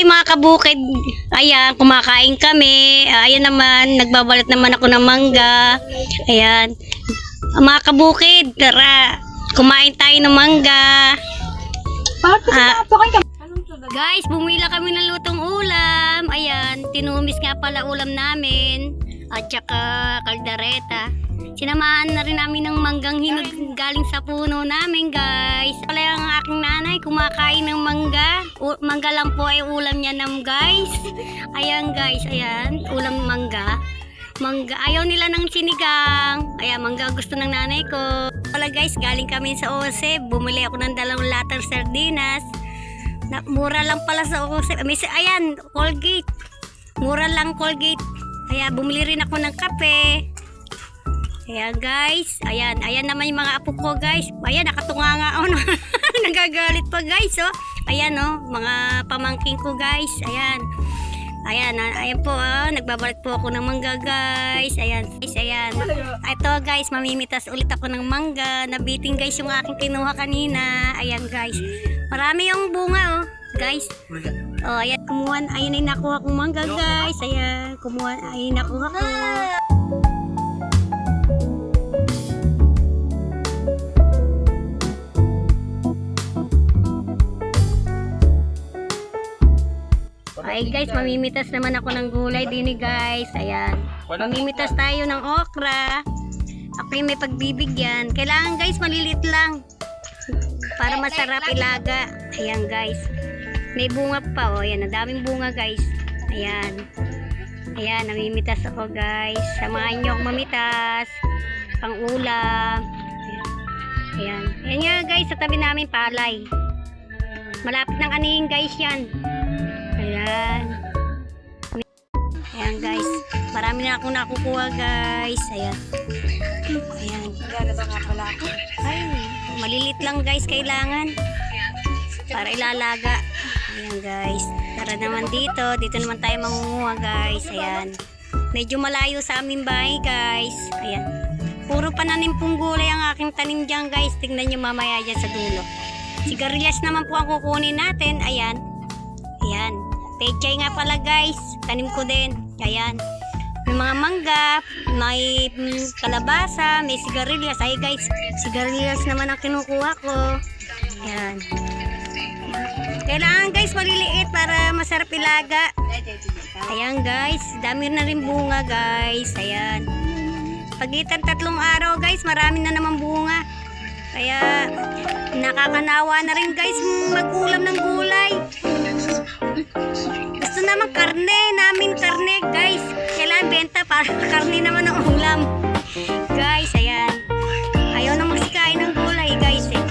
Ay mga kabukid, ayan, kumakain kami. Ayan naman, nagbabalat naman ako ng mangga. Ayan. Mga kabukid, tara, kumain tayo ng mangga. Guys, bumila kami ng lutong ulam. Ayan, tinumis nga pala ulam namin. At saka kaldereta. Sinamahan na rin namin ng manggang hinog galing sa puno namin, guys. Pala ang aking nanay kumakain ng mangga. Mangga lang po ay ulam niya nam, guys. Ayan, guys, ayan, ulam mangga. Mangga, ayaw nila ng sinigang. Ayan, mangga gusto ng nanay ko. Pala guys, galing kami sa OSE. Bumili ako ng 2 latang sardinas. Mura lang pala sa OSE. Ayan, Colgate. Mura lang Colgate. Ayan, bumili rin ako ng kape. Ayan guys, ayan naman yung mga apo ko guys. Ayan, nakatunga nga ako. Nagagalit pa guys, oh. Ayan, oh, mga pamangking ko guys. Ayan po, oh. Nagbabalik po ako ng mangga guys. Ayan. Ito guys, mamimitas ulit ako ng mangga. Nabiting guys yung aking kinuha kanina. Ayan guys. Marami yung bunga, oh. Guys. Oh, ayan, ayun ay nakuha kong mangga guys. Ayan, ayun nakuha ko. Ay guys, mamimitas naman ako ng gulay din guys. Ayan. Mamimitas tayo ng okra. Ako yung may pagbibigyan. Kailangan guys, malilit lang. Para masarap ilaga. Ayan guys. May bunga pa, oh. Ayan, ang daming bunga guys. Ayan. Ayan, namimitas ako guys. Samahan nyo akong mamitas. Pang ulam. Ayan. Ayan nga guys, sa tabi namin palay. Malapit ng anihin guys yan. Ayan. Ayan guys. Marami na akong nakukuha guys. Ayan. Ayan. Ay, malilit lang guys kailangan. Para ilalaga. Ayan guys. Tara naman dito. Dito naman tayo mangunguha guys. Ayan. Medyo malayo sa aming bahay guys. Ayan. Puro pananim pong gulay ang aking tanim dyan guys. Tingnan nyo mamaya dyan sa dulo. Sigarilyas naman po ang kukunin natin. Ayan. Ayan. Pechay nga pala guys. Tanim ko din. Ayan. May mga mangga. May kalabasa. May sigarilyas. Ay guys. Sigarilyas naman ang kinukuha ko. Ayan. Kailangan guys maliliit para masarap ilaga. Ayan guys. Dami na rin bunga guys. Ayan. Pagitan 3 araw guys. Marami na naman bunga. Kaya nakakanawa na rin guys mag-ulam ng gulay. Gusto naman namin karne guys. Kailangan benta para karne naman ang ulam. Guys, ayan. Ayaw na magsikain ng gulay guys eh.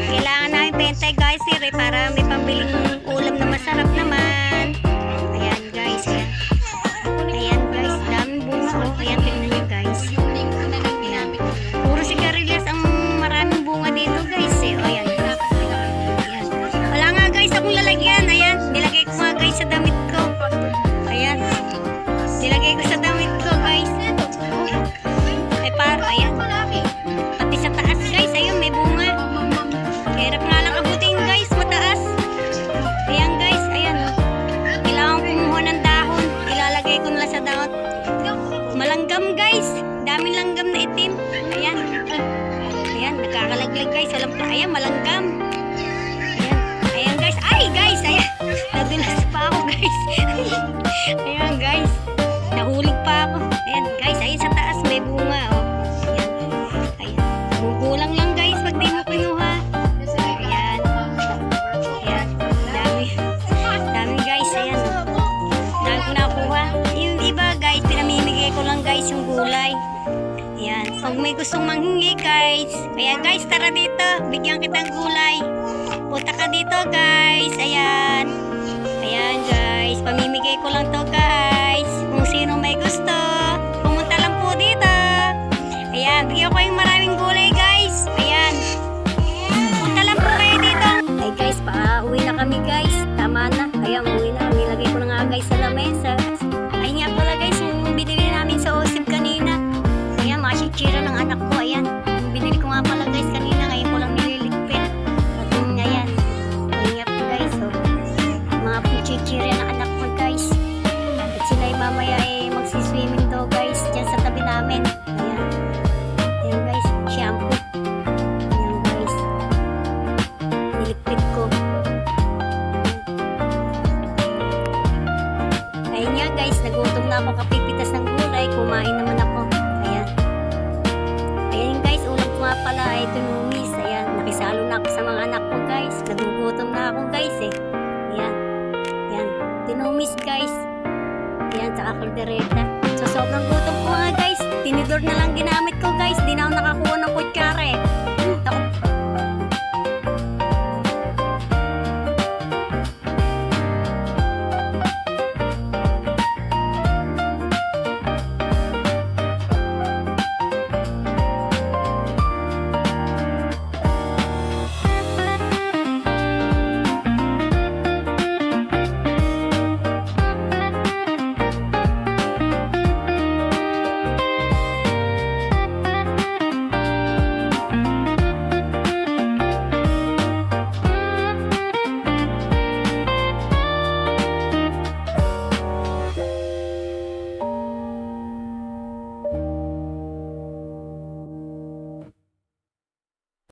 Kailangan namin benta guys eh, para may pambiling ulam na masarap naman. Ayan guys, ayan. Ayan guys, daming bunga oh. Ayan, tingnan nyo guys. Ayan. Puro sigarilyas ang maraming bunga dito guys eh. O, ayan. Ayan. Wala nga guys akong lalagyan. Ayan, nilagay ko nga guys sa damit ko. Ayan. Nilagay ko sa damit ko guys. Ay para, ayan. Pati sa taas guys, ayun may bunga. Hirap nga lang abutin guys, mataas. Ayan guys, ayan. Kailangan kumuha ng dahon. Ilalagay ko nila sa dahon. Malanggam guys. Daming langgam na itim. Ayan. Ayan, nakakalaglag guys. Alam ko, ayan, malanggam. Ayan. Ayan guys. Ay guys, ayan. Nadulas pa ako guys. Ayan guys. Nahulog pa ako. Ayan guys, ayan sa taas may bunga oh. Ayan. Ayan. Gugulang lang guys pag di mo kinuha. Ayan. Ayan. Dami guys. Ayan. Dami ko nakuha. Yung iba guys, pinamimigay ko lang guys yung gulay. Ayan. Pag may gustong manghingi guys. Ayan guys, tara dito. Bigyan kitang gulay. Punta ka dito guys. Ayan. Ayan guys. Pamimigay ko lang to guys. Kung sino may gusto, pumunta lang po dito. Ayan. Bigyan ko yung maraming gulay guys. Ayan. Punta lang po kayo dito. Ay guys, pa-uwi na kami guys. Tama na. Ayan, uwi na kami. Lagay ko na nga guys sa lamesa. Ay nga pala guys, yung binili namin sa OSIP kanina. Ayan, mga chichira ng anak ko. Ayan. Binili ko nga pala guys kanina. Ngayon ko lang nililigpit. At ayan. Ayan nga po guys. Oh. Mga chichirya ng anak ko guys. At sila ay mamaya ay magsiswimming daw guys dyan sa tabi namin. Ayan. Ayan guys, shampoo. Ayan guys. Nilikpit ko. Ayun nga guys, nagutom na ako kapipitas ng gulay. Kumain naman ako. Ayan. Ayan guys, ulam ko nga pala ay tunumis. Ayan, nakisalo na ako sa mga anak ko guys. Nagugutom na ako guys eh. Ayan. Ayan. Tinumis guys. Ayan, tsaka kaldereta. So sobrang gutom ko nga guys. Tinidor na lang ginamit ko guys. Di na ako nakakuha ng kutsara eh.